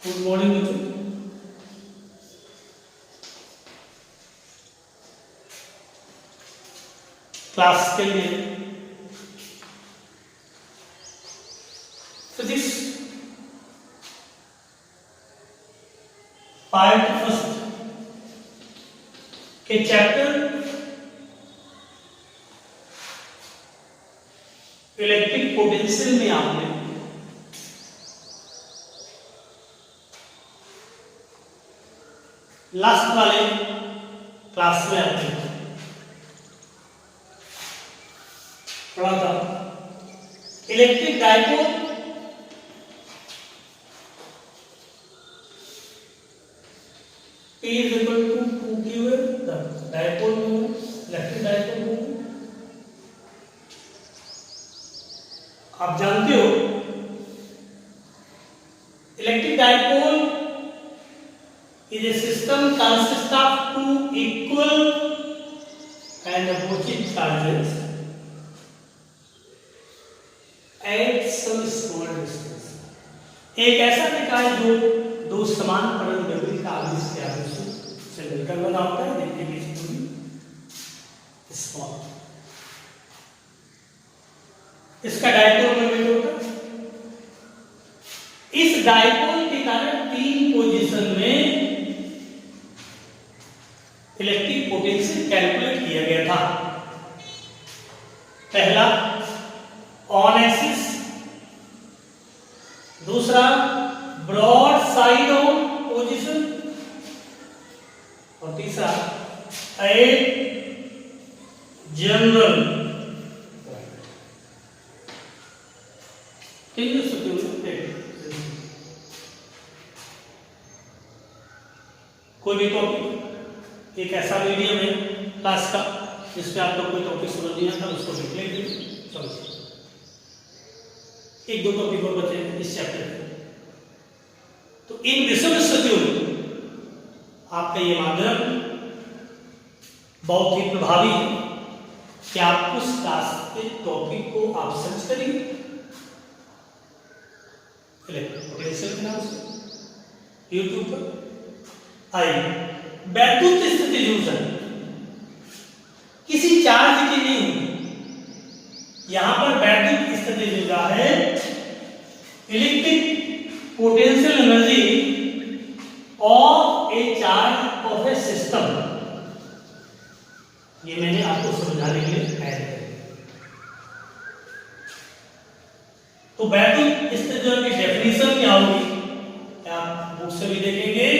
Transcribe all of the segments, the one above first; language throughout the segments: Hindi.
गुड मॉर्निंग बच्चों। क्लास के लिए फिजिक्स पार्ट फर्स्ट के चैप्टर इलेक्ट्रिक पोटेंशियल में आपने लास्ट वाले क्लास में आपने पढ़ा था electric dipole P is equal to 2q है, the dipole moment, electric dipole moment। आप जानते हो electric dipole is a system consists of two equal and opposite charges at some small distance। एक ऐसा निकाय जो दो समान परत गति का आवेश के आवेश से मिलकर बना होता है, जिनके बीच दूरी स्मॉल, इसका डायपोल मोमेंट होता है। इस डायपोल के कारण तीन पोजीशन में इलेक्ट्रिक पोटेंशियल कैलकुलेट किया गया था। पहला ऑन एक्सिस, दूसरा ब्रॉड साइड ऑन पोजीशन और तीसरा एट जनरल। कोई भी टॉपिक, एक ऐसा मीडियम है क्लास का जिसमें आप लोग कोई टॉपिक समझ नहीं आता, उसको लिख लेंगे। चलो एक दो टॉपिक और बचे इस चैप्टर में, तो इन विषम स्थितियों में आपका ये माध्यम बहुत ही प्रभावी है कि आप उस क्लास के टॉपिक को आप सर्च करेंगे इलेक्ट्रिक पोटेंशियल के नाम से यूट्यूब पर आइए। वैद्युत स्थिति यूजर किसी चार्ज की नहीं होगी, यहां पर वैद्युत स्थिति यूजर है electric potential energy of A charge of A system. ये मैंने आपको समझाने के लिए ऐड किया। तो वैद्युत स्थिति की डेफिनेशन क्या होगी आप बुक से भी देखेंगे।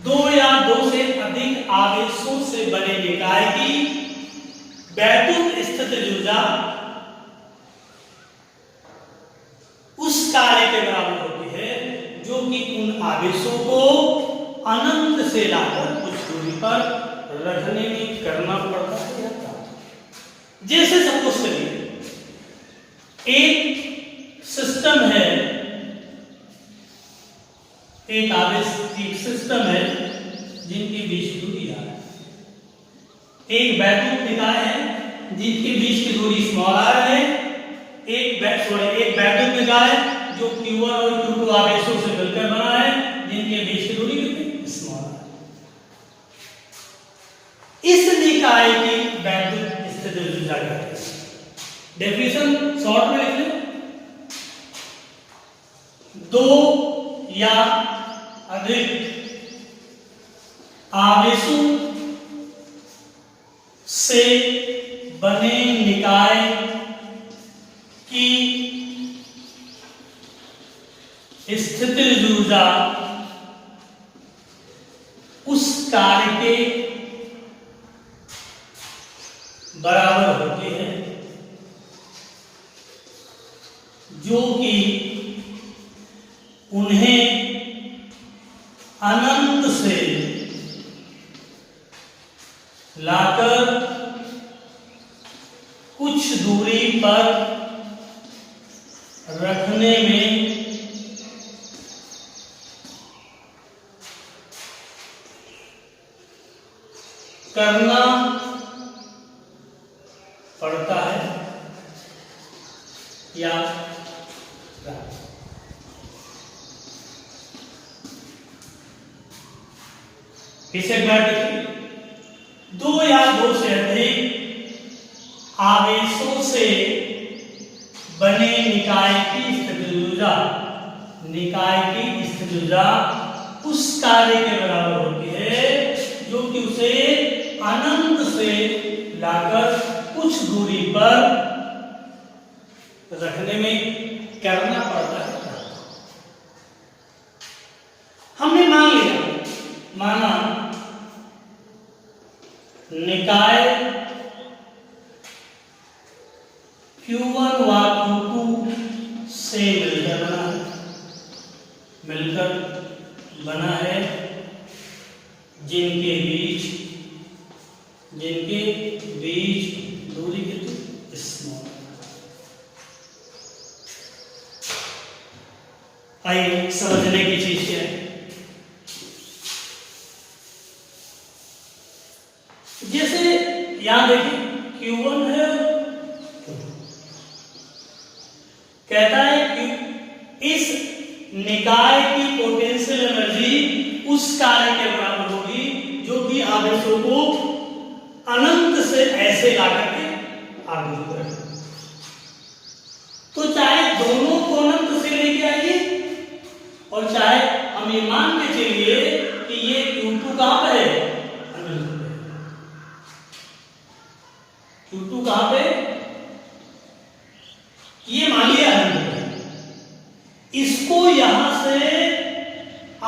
दो या दो से अधिक आवेशों से बने निकाय की वैद्युत स्थिति ऊर्जा उस कार्य के बराबर होती है जो कि उन आवेशों को अनंत से लाकर कुछ दूरी पर रखने में करना पड़ता है। जैसे सपोज करिए एक सिस्टम है, एक आवेश एक सिस्टम है जिनके बीच दूरी r है, एक वैद्युत निकाय है जिनके बीच की दूरी स्मॉल r है, एक वैद्युत निकाय जो q1 और q2 आवेशों से मिलकर बना है जिनके बीच की दूरी कितनी स्मॉल r। इस निकाय की वैद्युत स्थिति ऊर्जा कहते हैं। डेफिनेशन शॉर्ट में लिख लें, दो या अधिक आवेशों से बने निकाय की स्थिति ऊर्जा उस कार्य के बराबर होती है जो कि उन्हें अनंत से लाकर कुछ दूरी पर रखने में करना पड़ता है या इसे देखिए, दो या दो से अधिक आवेशों से बने निकाय की स्थिति ऊर्जा, निकाय की स्थिति ऊर्जा उस कार्य के बराबर होती है जो कि उसे अनंत से लाकर कुछ दूरी पर रखने में करना पड़ता है। हमने मान लिया, माना निकाय Q1 व Q2 से मिलकर बना है, जिनके बीच दूरी कितनी स्मॉल। आइए समझने की चीज है, जैसे यहां देखिए Q1 है, कहता है कि इस निकाय की पोटेंशियल एनर्जी उस कार्य के बराबर होगी जो कि आवेशों को अनंत से ऐसे ला करके आगे बढ़े। तो चाहे दोनों को अनंत से लेके आइए और चाहे हम ये मान के चलिए कि ये Q2 कहां पर है, Q2 कहां पे, ये मान लिया है। इसको यहां से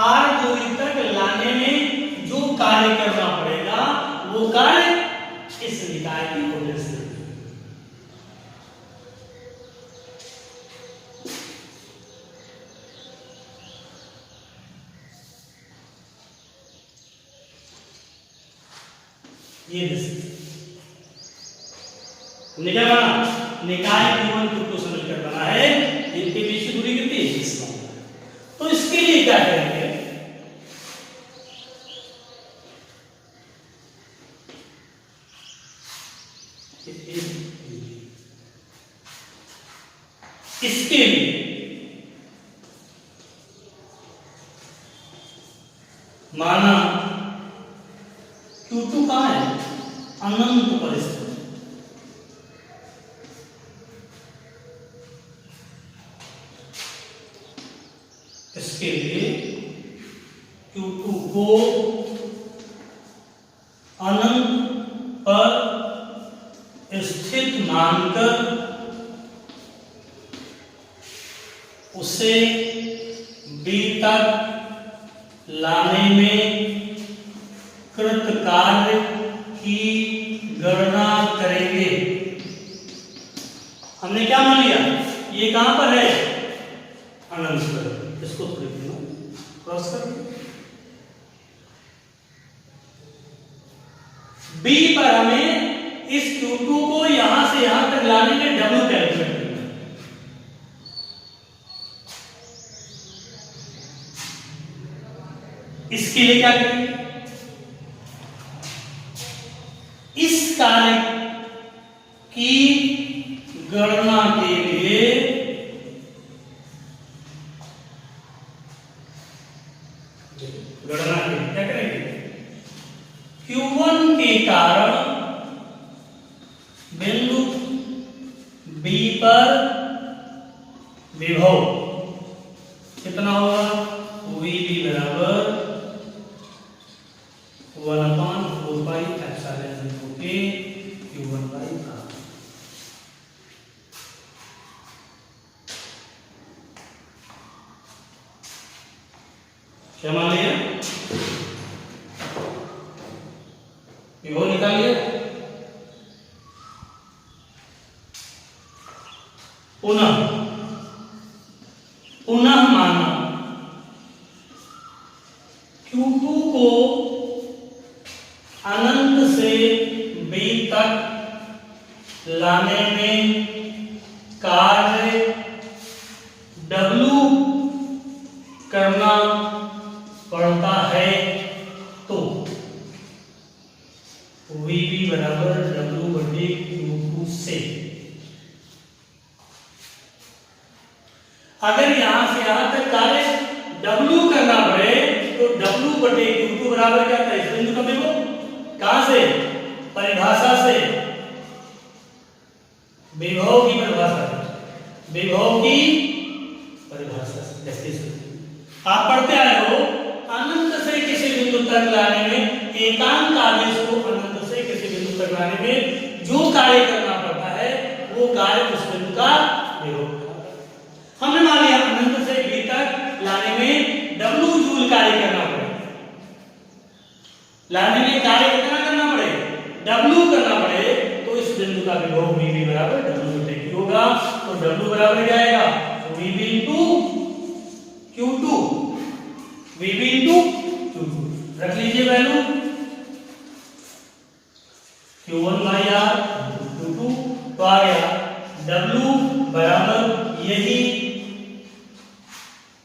R दूरी तक लाने में जो कार्य करना पड़ेगा वो कार्य इस निकाय की पोटेंशियल, ये निकाय बना, निकाय Q1 Q2 से मिलकर बना है, इनके बीच की दूरी कितनी है, तो इसके लिए क्या करेंगे, इसके लिए माना Q2 कहां है, अनंत पर स्थित, इसके लिए Q2 को अनंत पर स्थित मानकर उसे B तक लाने में कृत कार्य की गणना करेंगे। हमने क्या मान लिया, ये कहां पर है, अनंत पर, इसको क्रॉस कर, B पर हमें इस Q2 को यहां से यहां तक लाने में W कैलकुलेट करना। इसके लिए क्या करेंगे, इस कार्य की गणना के लिए क्या करेंगे, Q1 के कारण बिंदु B पर विभव कितना होगा, VB बराबर 1/4 पाई एप्सिलॉन 0 के Q1 बाई R। क्या मान लिया, विभव निकालिए, पुनः माना Q2 को अनंत से B तक लाने में कार्य W करना पड़ता है, तो VB बराबर W बटे Q2 से, अगर यहां से यहां तक कार्य W करना पड़े तो W/Q2 बराबर क्या था, इस बिंदु का विभव। कहां से, परिभाषा से, विभव की परिभाषा से, विभव की परिभाषा से। जैसे आप पढ़ते आए हो, अनंत से किसी बिंदु तक लाने में, एकांक आवेश को अनंत से किसी बिंदु तक लाने में जो कार्य करना पड़ता है वो कार्य उस बिंदु का विभव। हमने मान लिया अनंत से V तक लाने में W जूल कार्य करना पड़ेगा, लाने में कार्य कितना करना पड़ेगा, W करना पड़े, तो इस बिंदु का विभव VB बराबर W/Q होगा। तो W बराबर क्या आएगा, VB into Q2, VB into Q2 रख लीजिए वैल्यू, Q1/R Q2, तो आ गया W बराबर यही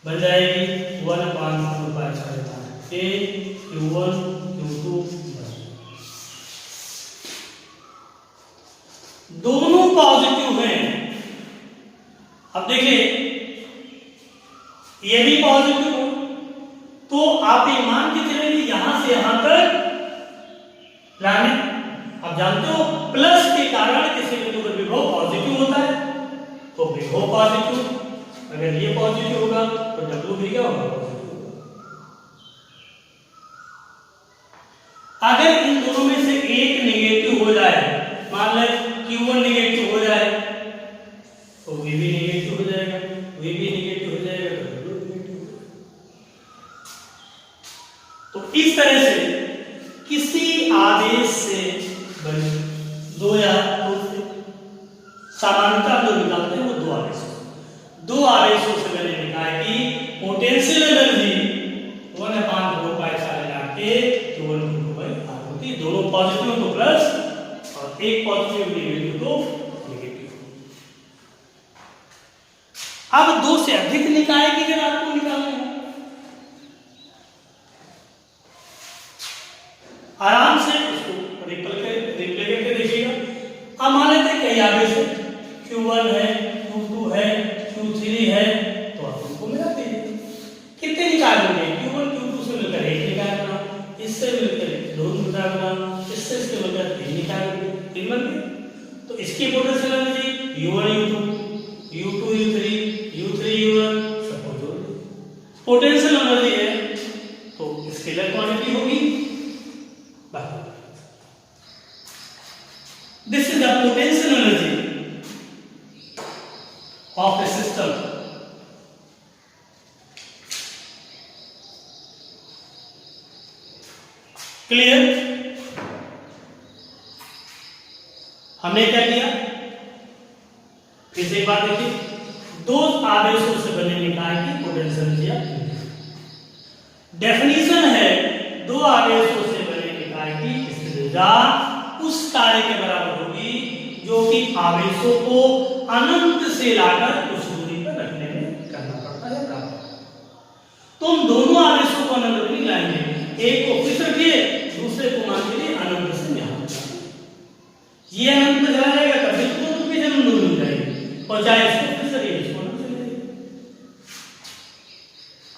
बन जाएगी 1/4 के Q1 Q2। दोनों पॉजिटिव हैं। अब देखिए ये भी पॉजिटिव हो तो आप ये मान के चलेंगे यहां से यहां तक लाने, आप जानते हो प्लस के कारण किसी बिंदु पर विभव पॉजिटिव होता है, तो विभव पॉजिटिव, अगर ये पॉजिटिव होगा तो W भी क्या होगा, पॉजिटिव होगा। अगर इन दोनों में से एक नेगेटिव हो जाए, मान लें Q1 नेगेटिव हो जाए तो VB नेगेटिव हो जाएगा, VB नेगेटिव हो जाएगा तो W नेगेटिव हो जाएगा। तो इस तरह से किसी आवेश से बने दो या दो से, सामान्यतः जो निकालते हैं वो दो आवेशों से बने निकाय की पोटेंशियल एनर्जी 1/4 के Q1 Q2/R होती है। दोनों पॉजिटिव तो प्लस और एक पॉजिटिव नेगेटिव तो नेगेटिव। अब दो से अधिक निकाय की अगर आपको निकालना है, आराम से उसको रिप्ले करके देखिएगा। अब मान लेते हैं कई आवेश है, Q1 है, Q2 है, Q3 है, तो आप उनको मिला दीजिए। कितने निकाय होंगे, Q1 Q2 से मिलकर एक निकाय बना, इससे मिलकर दो निकाय बना, इससे मिलकर तीन निकाय होंगे, तीन बन गए। तो इसकी potential energy U1 U2 U2 U3 U3 U1 सबको जोड़ दो, पोटेंशियल एनर्जी है तो स्केलर क्वांटिटी होगी। This is the potential energy of a system. Clear? हमने क्या किया, फिर से एक बात देखिए, दो आवेशों से बने निकाय की पोटेंशियल एनर्जी। डेफिनेशन है दो आवेशों से बने निकाय की स्थिर ऊर्जा उस कार्य के बराबर होगी जो कि आवेशों को अनंत से लाकर कुछ दूरी पर रखने में करना पड़ता है प्राप्त। तो हम दोनों आवेशों को अनंत नहीं लाएंगे, एक को फिक्स रखिए, दूसरे को मान लीजिए अनंत से यहां ये अनंत चला जाएगा तब भी दोनों की जन्म दूरी हो जाएगी, और चाहे इसको फिक्स रखिए इसको अनंत चले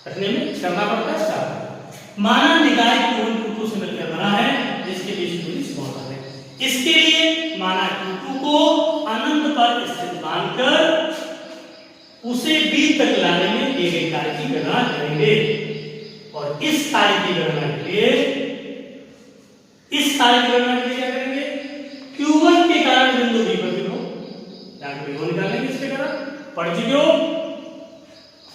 रखने में करना पड़ता है साथ। माना निकाय Q1 Q2 से मिलकर बना है जिसके बीच दूरी स्मॉल है, इसके लिए माना Q2 को अनंत पर स्थित मानकर उसे B तक लाने में दिए गए कार्य की गणना करेंगे। और इस कार्य की गणना के लिए क्या करेंगे, Q1 के कारण बिंदु B पर विभव निकालेंगे, इसके कारण पढ़ चुके हो,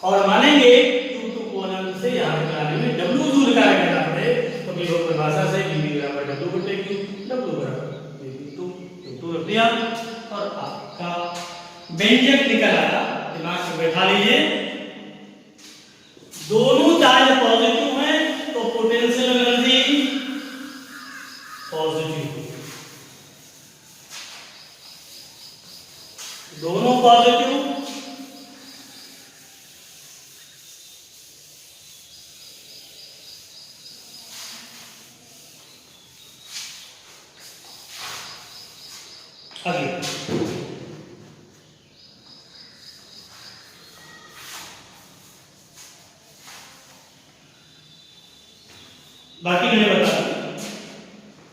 और मानेंगे Q2 को अनंत से यहां तक लाने में W जूल कार्य करना पड़े, तो विभव परिभाषा से VB बराबर W/Q, W बराबर Q2 रख दिया और आपका व्यंजक निकल आया। दिमाग से बैठा लीजिए, दोनों चार्ज पॉजिटिव हैं तो पोटेंशियल एनर्जी पॉजिटिव, दोनों पॉजिटिव आगे बाकी मैंने बता दिया,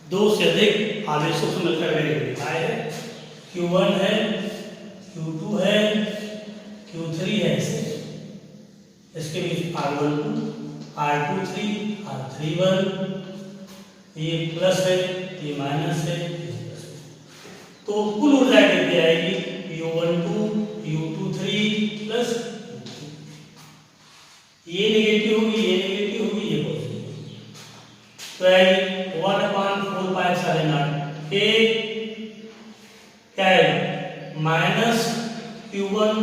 दो से अधिक आवेशों से मिलकर वेरिएबल है, Q1 है, Q2 है, Q3 है, इसके बीच R12, R23, R31, ये प्लस है, ये माइनस है, ये प्लस है। तो कुल ऊर्जा कितनी आएगी? U12, U23 प्लस ये नेगेटिव होगी, ये नेगेटिव होगी, ये पॉजिटिव होगी, तो आएगी 1/4 ये क्या है? Minus Q1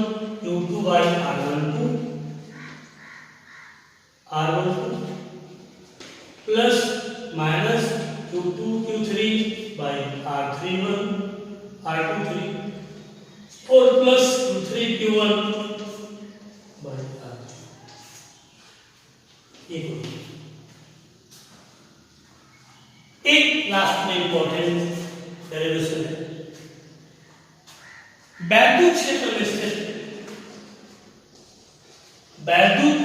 Q2 by R12 plus minus Q2 Q3 by R23 और plus Q3 Q1 by R3। एक लास्ट में इंपॉर्टेंट डेरिवेशन है, वैद्युत क्षेत्र में स्थित, वैद्युत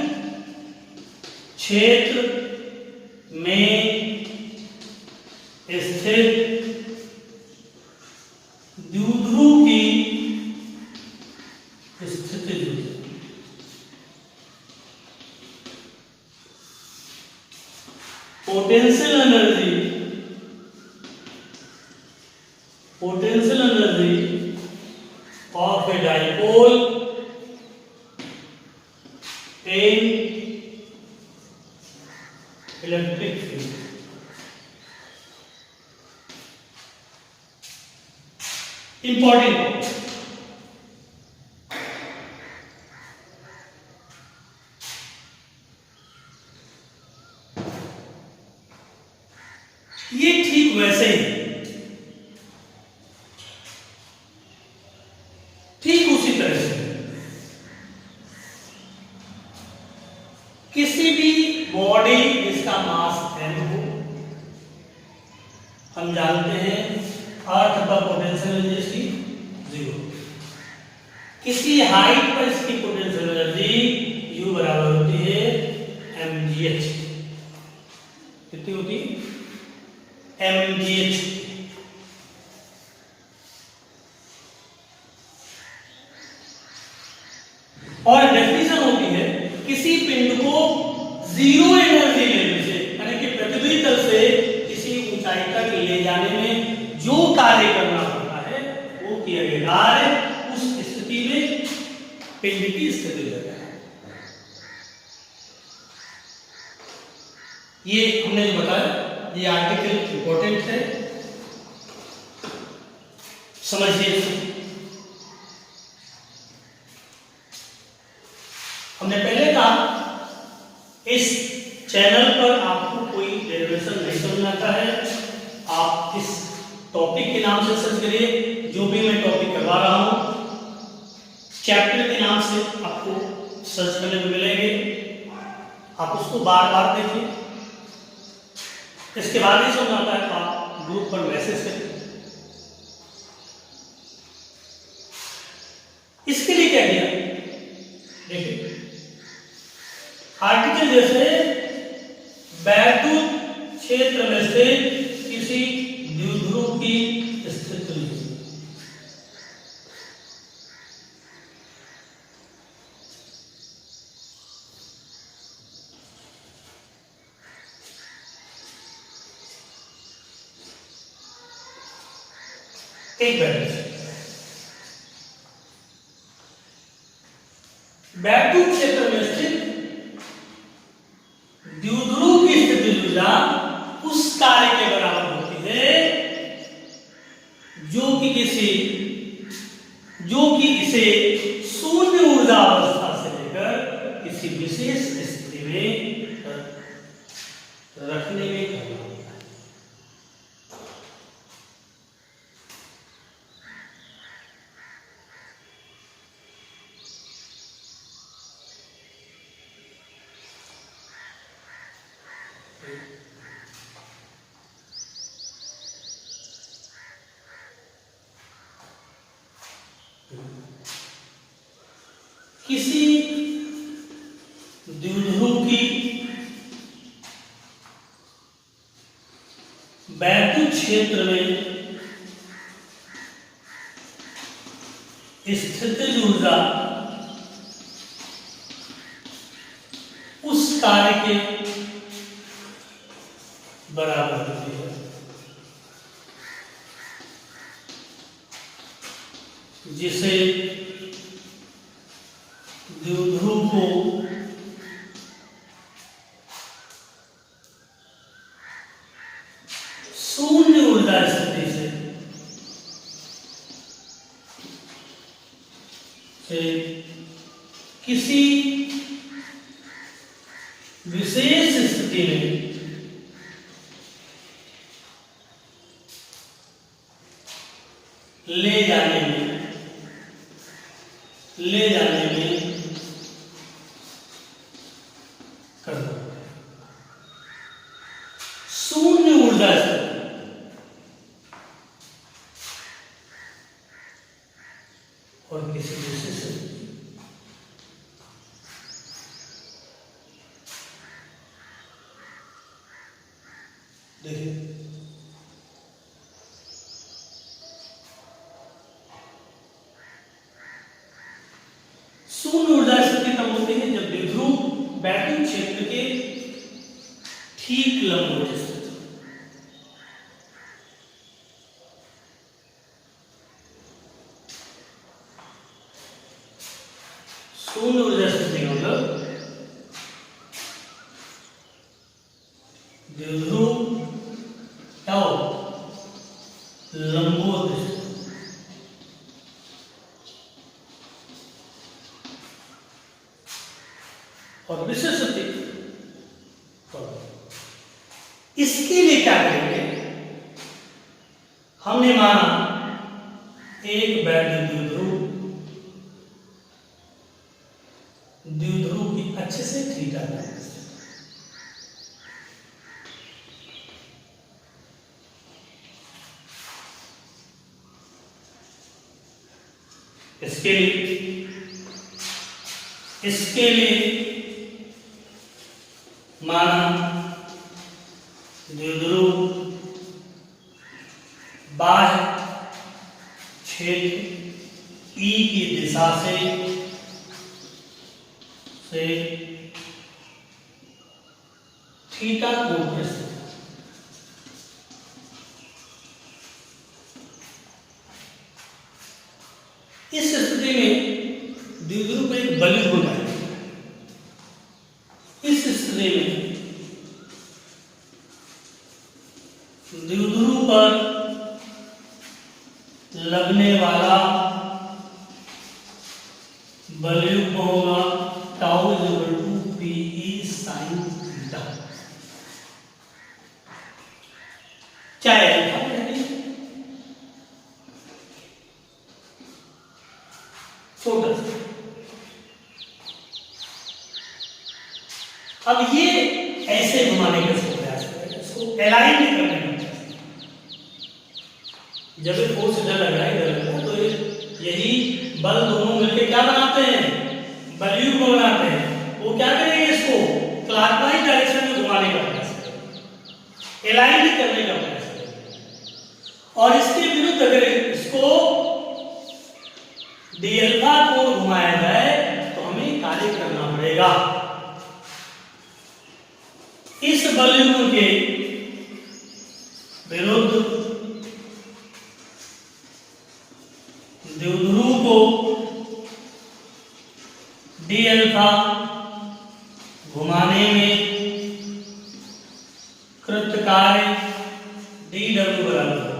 क्षेत्र में स्थित द्विध्रुव की स्थिति जो है, potential energy of a dipole in electric field, important. ये ठीक वैसे ही, ठीक उसी तरह से किसी भी बॉडी जिसका मास m हो, हम जानते हैं अर्थ पर पोटेंशियल एनर्जी 0, किसी हाइट पर इसकी पोटेंशियल एनर्जी U बराबर होती है mgh। कितनी होती है? mgh। और डेफिनेशन होती है किसी पिंड को जीरो एनर्जी लेने से, यानी कि पृथ्वी तल से किसी ऊंचाई तक ले जाने में जो कार्य करना पड़ता है वो किया गया कार्य उस स्थिति में पिंड की स्थिति रहता है। ये हमने जो बताया, ये आर्टिकल इंपॉर्टेंट है, समझिए। हमने पहले कहा इस चैनल पर आपको कोई डेरिवेशन नहीं समझ आता है, आप इस टॉपिक के नाम से सर्च करिए, जो भी मैं टॉपिक करवा रहा हूं चैप्टर के नाम से आपको सर्च करने को मिलेंगे, आप उसको बार बार देखिए। इसके बाद ही समझ आता है तो आप ग्रुप पर मैसेज करिए। इसके लिए क्या किया, देखिए आर्टिकल जैसे वैद्युत क्षेत्र में से किसी द्विध्रुव की स्थिति, एक वैद्युत क्षेत्र में स्थित द्विध्रुव की स्थिति ऊर्जा उस कार्य के बराबर होती है जो कि इसे शून्य ऊर्जा अवस्था से लेकर किसी विशेष स्थिति में रखने में करना होता है। किसी द्विध्रुव की क्षेत्र में स्थितिज ऊर्जा उस कार्य के बराबर होती है जिसे द्विध्रुव को शून्य ऊर्जा स्थिति से किसी विशेष स्थिति में ले जाने में कर दो। शून्य ऊर्जा स्थिति और किसी विशेष देखिए शून्य ऊर्जा स्थिति तब होती है जब द्विध्रुव बैटरी क्षेत्र के ठीक लंबवत स्थित। शून्य ऊर्जा स्थिति मतलब द्विध्रुव लंबवत स्थित और विशेष स्थिति। इसके लिए क्या करेंगे, हमने माना एक बैटरी द्विध्रुव की अच्छे से थीटा है। इसके लिए माना द्विध्रुव बाह्य क्षेत्र E की दिशा से थीटा कोण के साथ इस स्थिति में द्विध्रुव पर एक बल होता है। इस स्थिति में द्विध्रुव पर लगने वाला बलयुग्म होगा tau equal to PE sine theta. चाहे छोटा। अब ये ऐसे घुमाने का प्रयास करें, इसको अलाइन नहीं करने का। जब ये फोर्स इधर लग रहा है इधर लग रहा है तो यही बल दोनों मिलकर क्या बनाते हैं, बलयुग्म बनाते हैं। वो क्या करेंगे, इसको क्लॉकवाइज डायरेक्शन में घुमाने का प्रयास करें, अलाइन करने का प्रयास करें। और इसके विरुद्ध अगर इसको डी अल्फा को घुमाया जाए तो हमें कार्य करना पड़ेगा। इस बलयुग्म के विरुद्ध द्विध्रुव को डी अल्फा घुमाने में कृत कार्य डी डब्ल्यू बराबर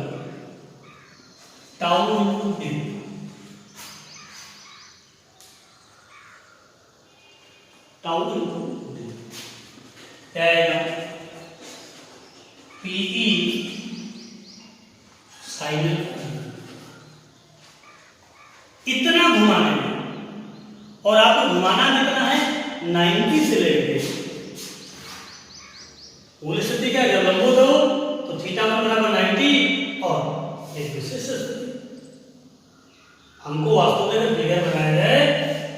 tau into D. Tau into D क्या आएगा, पीई साइन। इतना घुमाने में, और आपको घुमाना कितना है, 90 से लेके मूल स्थिति क्या है, जब लंबवत हो तो थीटा बराबर 90 और एक विशेष स्थिति। हमको वास्तव में अगर फिगर बनाया जाए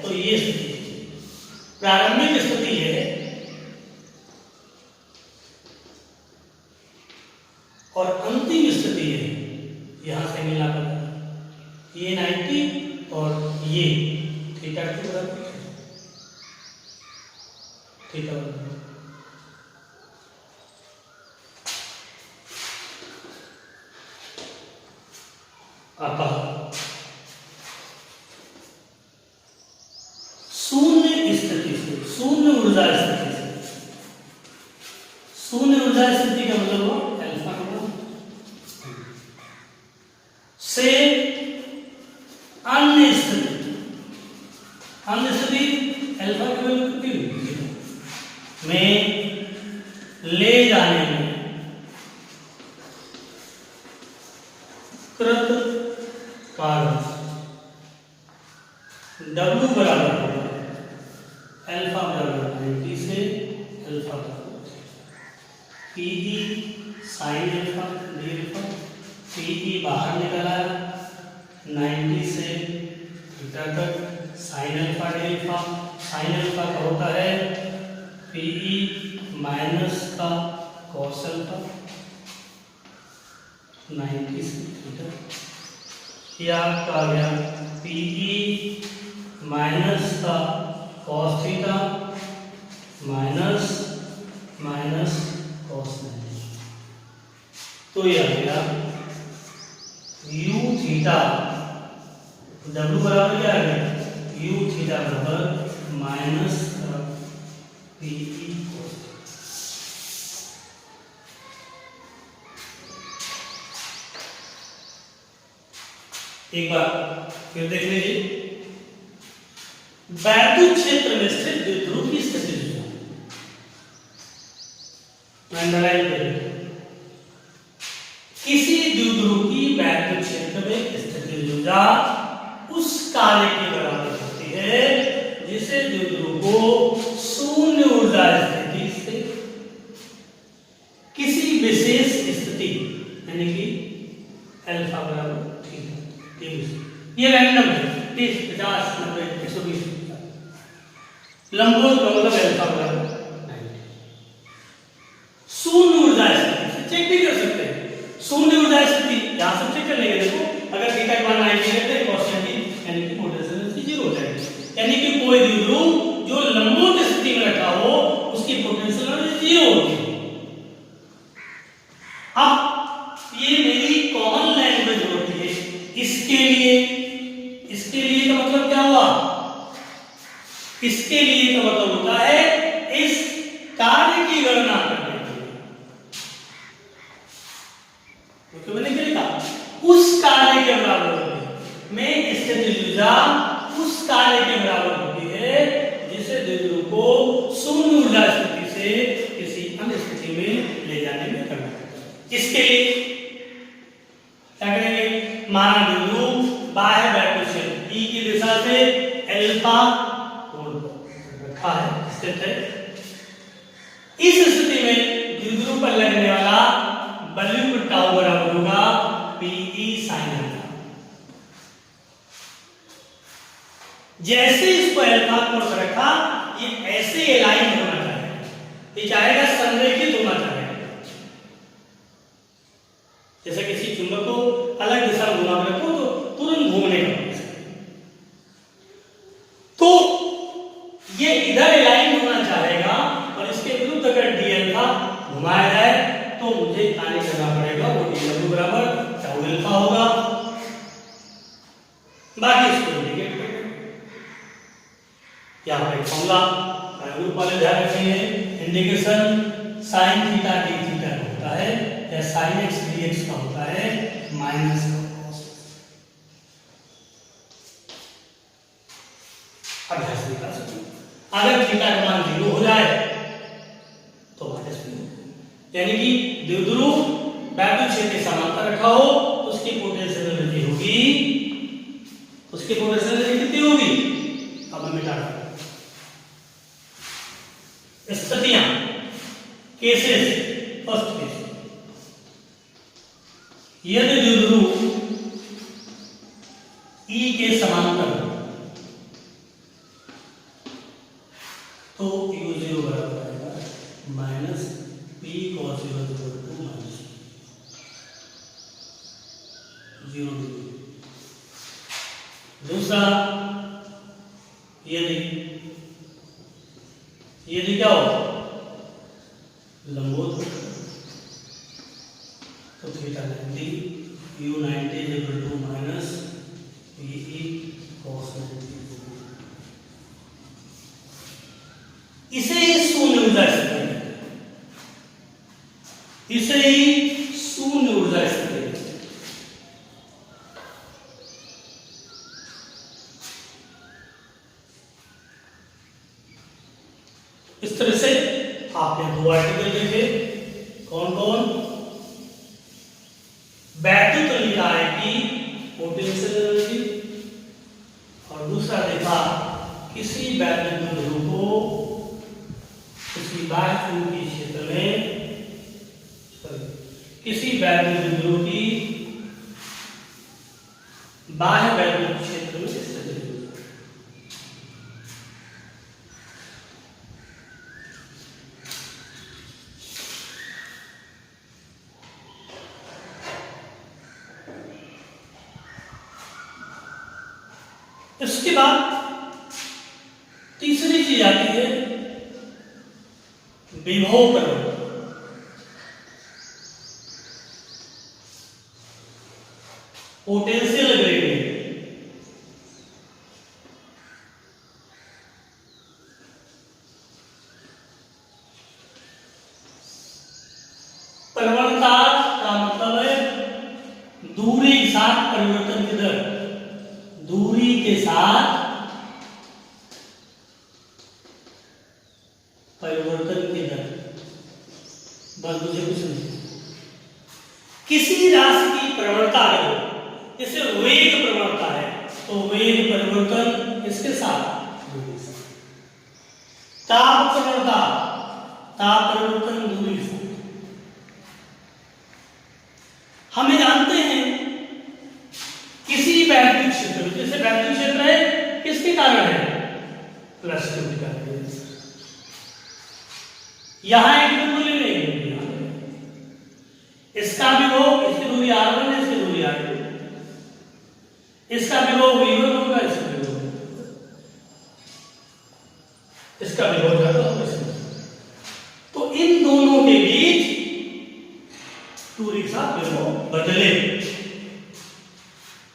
तो ये स्थिति प्रारंभिक स्थिति है और अंतिम थीटा के बराबर थीटा अतः शून्य स्थिति से, शून्य ऊर्जा स्थिति से, शून्य ऊर्जा स्थिति का मतलब हुआ अल्फा से अन्य स्थिति, अन्य स्थिति अल्फा की वैल्यू कितनी में ले जाने में कृत कार्य W बराबर होगा अल्फा बराबर 90 से alpha PE sine alpha D alpha, PE बाहर निकला 90 से थीटा तक, sine alpha D alpha, sine alpha का होता है PE माइनस का कॉस अल्फा 90 से थीटा, ये आपका आ गया PE माइनस का cos theta minus minus cos 90, तो ये आ गया u थीटा, W बराबर क्या आ गया u थीटा बराबर माइनस का PE कॉस। एक बार फिर देख लीजिए, वैद्युत क्षेत्र में स्थित द्विध्रुव की स्थिति किसी द्विध्रुव की वैद्युत क्षेत्र में स्थित ऊर्जा उस कार्य के बराबर होती है जिसे द्विध्रुव को शून्य ऊर्जा स्थिति से किसी विशेष स्थिति यानी कि अल्फा बराबर थीटा, ये रैंडम है 30 50 90 120 लंबवत का मतलब अल्फा बराबर 90, शून्य ऊर्जा स्थिति से चेक भी कर सकते हैं। शून्य ऊर्जा स्थिति यहां से चेक कर लेंगे, देखो अगर थीटा का मान 90 है तो cos 90 यानी कि पोटेंशियल एनर्जी 0 हो जाएगी, यानी कि कोई द्विध्रुव जो लंबवत स्थिति में रखा हो उसकी पोटेंशियल एनर्जी 0 होती है। अब ये मेरी कॉमन लैंग्वेज होती है, इसके लिए का मतलब क्या हुआ, इसके लिए का मतलब होता है इस कार्य की गणना करने के लिए, तो मैंने क्या लिखा उस कार्य के बराबर होती है, में स्थितिज ऊर्जा उस कार्य के बराबर होती है जिसे द्विध्रुव को शून्य ऊर्जा स्थिति से किसी अन्य स्थिति में ले जाने में करना है। इसके लिए क्या करेंगे, माना द्विध्रुव बाह्य वैद्युत क्षेत्र E की दिशा से अल्फा रखा है स्थित है, इस स्थिति में द्विध्रुव पर लगने वाला बल टाउ बराबर होगा PE sin अल्फा। जैसे इसको अल्फा कोण पर रखा ये ऐसे अलाइन होना चाहिए, ये चाहेगा संरेखित होना चाहिए, जैसे किसी चुंबक को अलग दिशा में घुमा रखो तो तुरंत घूमने का, तो ये इधर अलाइन होना चाहेगा और इसके विरुद्ध अगर डी अल्फा घुमाया जाए तो मुझे कार्य करना पड़ेगा वो डी डब्ल्यू बराबर टाउ अल्फा होगा। बाकी इसको इंडिकेट करेंगे, यहाँ पर एक फॉर्मूला ग्रुप वाले ध्यान रखेंगे, indication sine theta D theta होता है या साइन एक्स डी एक्स का होता है माइनस कॉस। अभ्यास निकाल सकते हैं, अगर थीटा का मान 0 हो जाए तो माइनस 0, यानी कि द्विध्रुव वैद्युत क्षेत्र के समांतर रखा हो उसकी पोटेंशियल एनर्जी होगी, उसकी पोटेंशियल एनर्जी कितनी होगी, अब मैं मिटा दूं स्थितियां, केसेस। फर्स्ट केस, यदि द्विध्रुव E के समांतर तो u0 बराबर आएगा माइनस P cos 0 माइनस 0। दूसरा यदि क्या हो लंबवत तो theta 90 u90 equal to minus PE cos 90। इसे ही शून्य ऊर्जा स्थिति कहते हैं, इसे ही शून्य ऊर्जा स्थिति कहते हैं। इस तरह से आपने दो आर्टिकल देखे, कौन कौन? वैद्युत निकाय की पोटेंशियल एनर्जी, और दूसरा देखा किसी वैद्युत ध्रुव को किसी बाह्य चुंबकीय क्षेत्र में, किसी वैद्युत ध्रुव की बाह्य वैद्युत क्षेत्र में स्थित है। इसके बाद तीसरी चीज आती है विभव परिवर्तन। Potential gradient. प्रवणता का मतलब है दूरी के साथ परिवर्तन की दर, दूरी के साथ परिवर्तन की दर। बस मुझे कुछ नहीं, किसी राशि की प्रवणता है, जैसे वेग प्रवणता है तो वेग परिवर्तन इसके साथ, ताप प्रवणता, ताप परिवर्तन दूरी से। हमें जानते हैं किसी वैद्युत क्षेत्र में, जैसे वैद्युत क्षेत्र है किसके कारण है? प्लस Q के कारण। यहां एक बिंदु ले लेंगे, इसका विभव, इसकी दूरी r1 है, इसकी दूरी r2, इसका विभव v1 होगा, इसका विभव, इसका विभव ज्यादा होगा। तो इन दोनों के बीच दूरी का विभव बदले।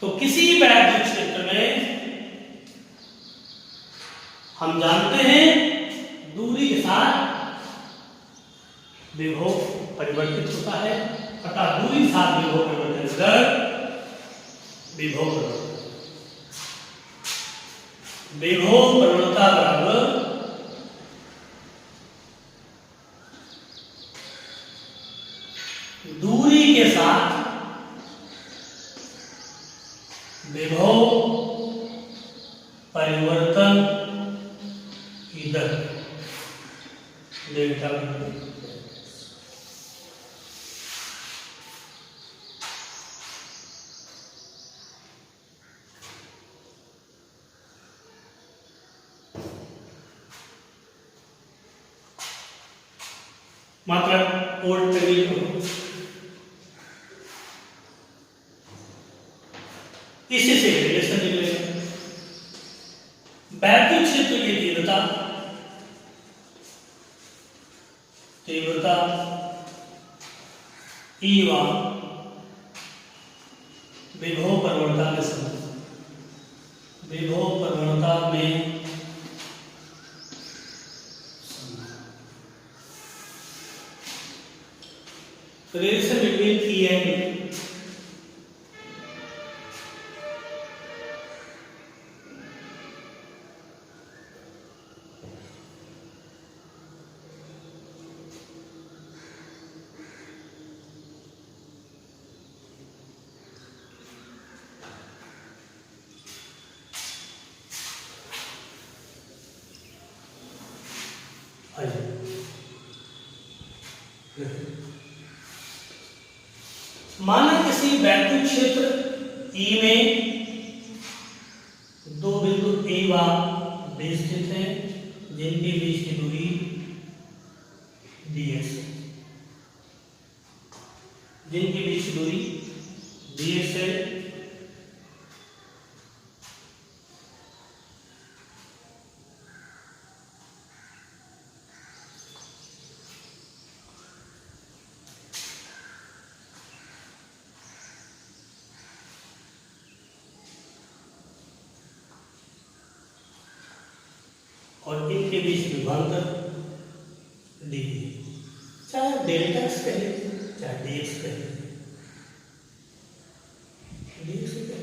तो किसी वैद्युत क्षेत्र में हम जानते हैं दूरी के साथ विभव परिवर्तित होता है, अर्थात दूरी के साथ विभव परिवर्तन दर विभव परिवर्तन, विभव प्रवणता बराबर दूरी के साथ विभव परिवर्तन की दर डेल्टा V। मात्रा कोड टेबल को इसी से रिलेशन निकलेगा। वैद्युत क्षेत्र की तीव्रता, तीव्रता E1 विभव प्रवणता के समय, विभव प्रवणता में रिलेशन बिटवीन E एंड माना किसी वैद्युत क्षेत्र E में दो बिंदु A व B स्थित हैं, जिनके बीच की दूरी ds, जिनके बीच की दूरी ds है। और इनके बीच विभवांतर डी, चाहे डेल्टा एक्स कहे चाहे डी एक्स कहे, डी एक्स कहे।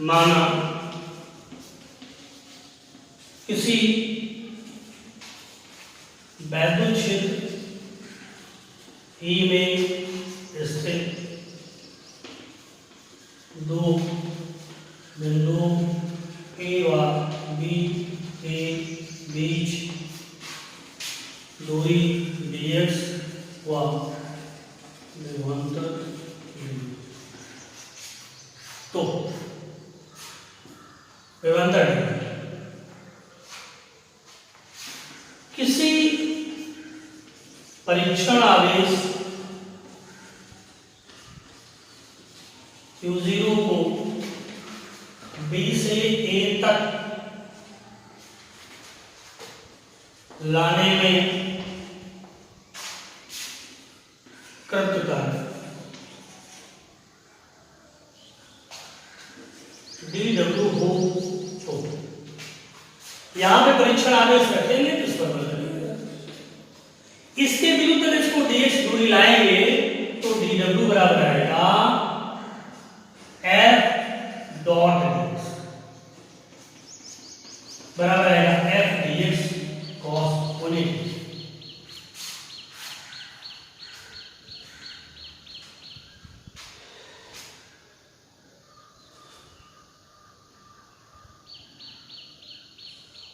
माना किसी वैद्युत क्षेत्र ई में स्थित दो बिंदुओं ए व बी के बीच दूरी dx व विभवांतर तो विभवांतर किसी परीक्षण आवेश Q0 को B से A तक लाने में कृतकार्य dW हो तो यहां पे परीक्षण आवेश रखेंगे तो इस पर बल लगेगा। इसके विरुद्ध अगर इसको dx दूरी लाएंगे तो dW बराबर आएगा F डॉट dx बराबर आएगा F dx cos 180।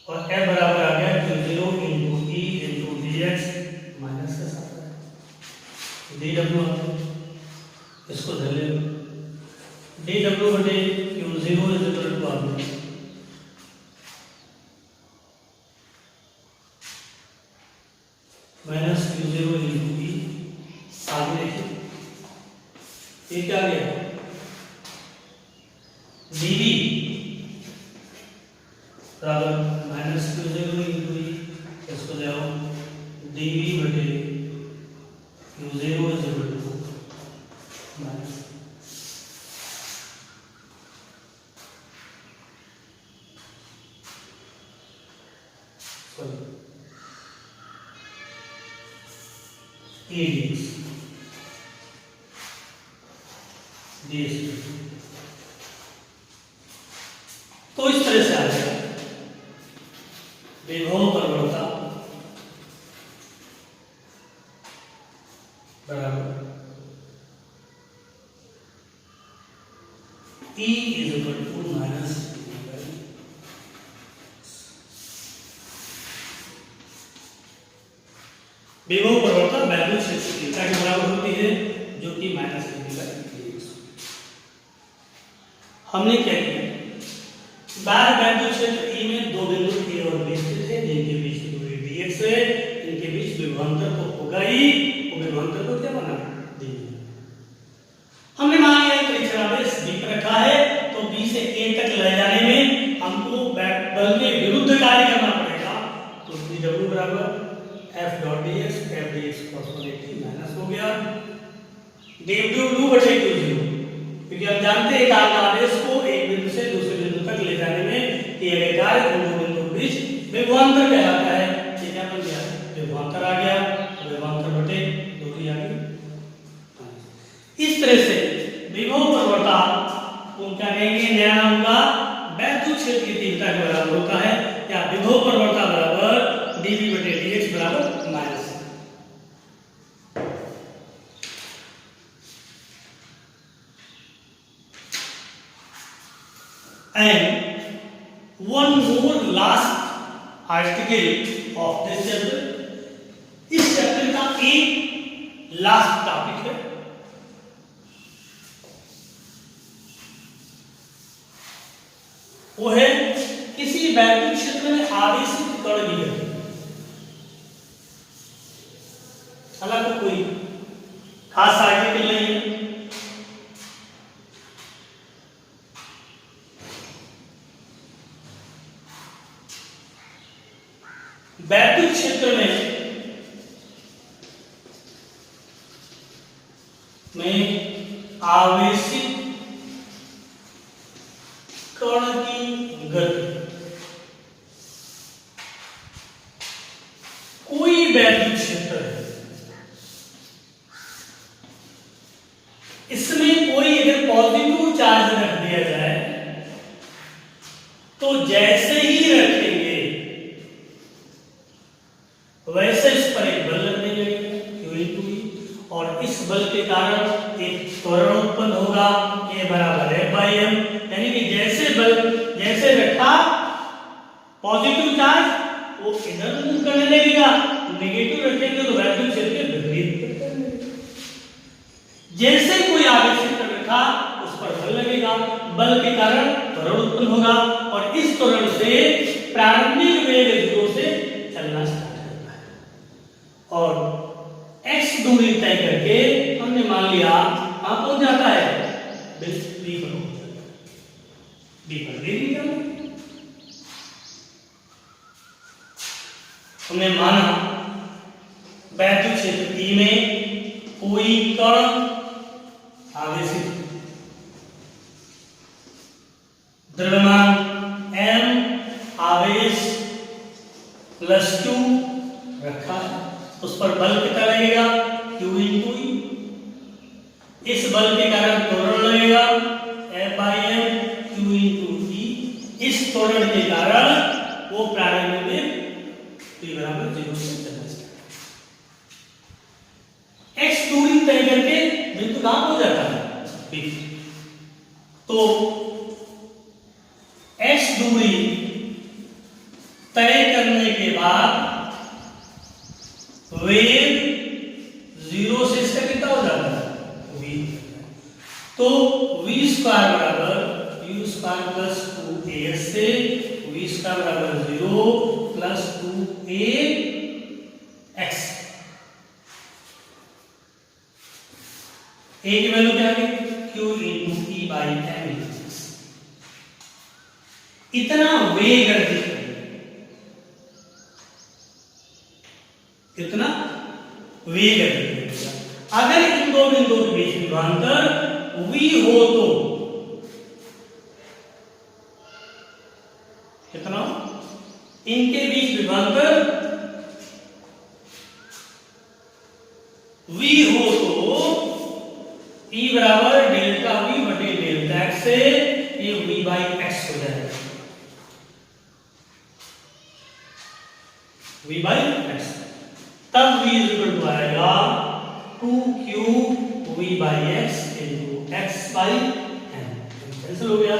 और F बराबर आ गया Q0 into E into dx minus का साथ dW, इसको धर ले dW बटे Q0 is equal to R minus Q0 into E। आगे देखिए ये क्या आ गया dV बराबर माइनस Q0 इंटू E, इसको ले आओ dV बटे Q0 is equal to minus E dx। तो इस तरह से आ गया विभव प्रवणता बराबर E is equal to minus विभव प्रवणता वैद्युत क्षेत्र थीटा के बराबर होती है जो कि माइनस dx। हमने क्या किया, बाहर वैद्युत क्षेत्र E में दो बिंदु A और B स्थित है जिनके बीच दूरी dx है, इनके बीच विभवांतर तो होगा ही, वो विभवांतर को क्या बना दी। हमने मान लिया परीक्षण आवेश B पर रखा है तो B से A तक ले जाने में हमको बल के विरुद्ध कार्य करना पड़ेगा। तो dW बराबर F dot dx, F dx cos 180 minus हो गया dW बटे Q0, क्योंकि हम जानते हैं कि आवेश को एक बिंदु से दूसरे बिंदु तक ले जाने में किए गए कार्य उन दो बिंदुओं के बीच विभवांतर कहलाता है। ये क्या बन गया, विभवांतर आ गया, विभवांतर बटे दूरी आ गई। इस तरह से विभव प्रवणता को क्या कहेंगे, नया नाम होगा वैद्युत क्षेत्र की तीव्रता के बराबर होता है, या विभव प्रवणता बराबर dV बटे dx बराबर minus. And one more last article of this chapter। इस चैप्टर का एक लास्ट टॉपिक है, वो है किसी वैद्युत क्षेत्र में आवेशित कण की गति। हालांकि कोई खास आर्टिकल नहीं है, वैद्युत क्षेत्र में आवेशित कण की गति, कोई वैद्युत क्षेत्र है, इसमें कोई अगर पॉजिटिव चार्ज रख दिया जाए तो जैसे ही रखेंगे वैसे इस पर एक बल लगने लगेगा Q और इस बल के कारण एक त्वरण उत्पन्न होगा A बराबर F/m, यानी कि जैसे रखा पॉजिटिव चार्ज वो इधर मूव करने लगेगा, नेगेटिव रखेंगे तो वैद्युत क्षेत्र के विपरीत करने लगेगा। जैसे कोई आगे क्षेत्र रखा उस पर बल लगेगा, बल के कारण त्वरण उत्पन्न होगा और इस त्वरण से प्रारंभिक वेग 0 से चलना स्टार्ट करता है और x दूरी तय करके हमने मान लिया कहां पहुंच जाता है, B पर पहुंच जाता है, B पर दे दिया हमने माना वैद्युत क्षेत्र E में कोई कण आवेशित द्रव्यमान m आवेश +2 रखा है, उस पर बल कितना लगेगा Q × E, इस बल के कारण त्वरण लगेगा F/m Q × E, इस त्वरण के कारण वो प्रारंभ में T बराबर 0 से चलना स्टार्ट, x दूरी तय करके बिंदु कहां हो जाता है B, तो x दूरी तय करने के बाद वेग 0 से इसका कितना हो जाता है v, तो v² बराबर u² + 2as से v² बराबर 0 + 2ax, a की वैल्यू क्या है Q × E/m, इतना वेग अर्जित करेगा, इतना वेग अर्जित करेगा। अगर इन दो बिंदुओं के बीच विभवांतर v हो तो कितना, इनके बीच विभवांतर v हो तो E बराबर ΔV बटे ΔX से ये V/x हो जाएगा, V/x, तब V = आएगा 2Q V/x × x/m, कैंसिल हो गया,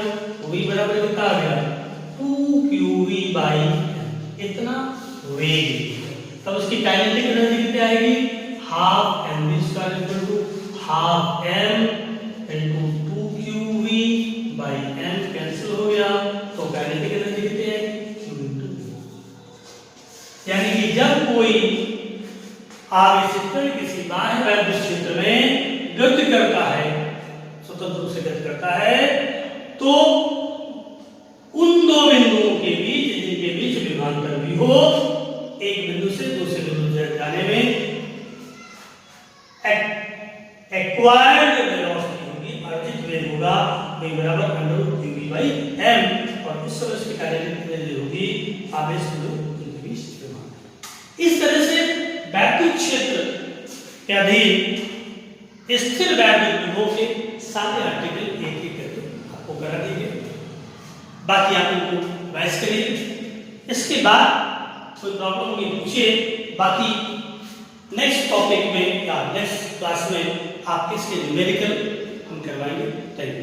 V बराबर कितना आ गया 2Q V/m, इतना वेग, तब उसकी काइनेटिक एनर्जी कितनी आएगी, ½ mv² = ½ m × 2qv/m, कैंसिल हो गया, तो काइनेटिक एनर्जी कितनी है Q × V, यानी कि जब कोई आवेशित कण किसी बाह्य वैद्युत क्षेत्र में गति करता है, स्वतंत्र रूप से गति करता है, तो उन दो बिंदुओं के बीच जिनके बीच विभवांतर भी हो, एक बिंदु से दूसरे बिंदु तक जाने में एक्वायर्ड वेलोसिटी होगी, अर्जित वेग होगा v बराबर √qv/m, और इस तरह से काइनेटिक एनर्जी होगी आवेश बिंदु के बीच विभवांतर। इस तरह से वैद्युत क्षेत्र के अधीन स्थिर वैद्युत विभव के सारे आर्टिकल एक एक करके आपको करा देंगे, बाकी आप इनको रिवाइज करिए, इसके बाद कोई प्रॉब्लम होगी पूछिए, बाकी नेक्स्ट टॉपिक में या नेक्स्ट क्लास में आपके इसके न्यूमेरिकल हम करवाएंगे। Thank you.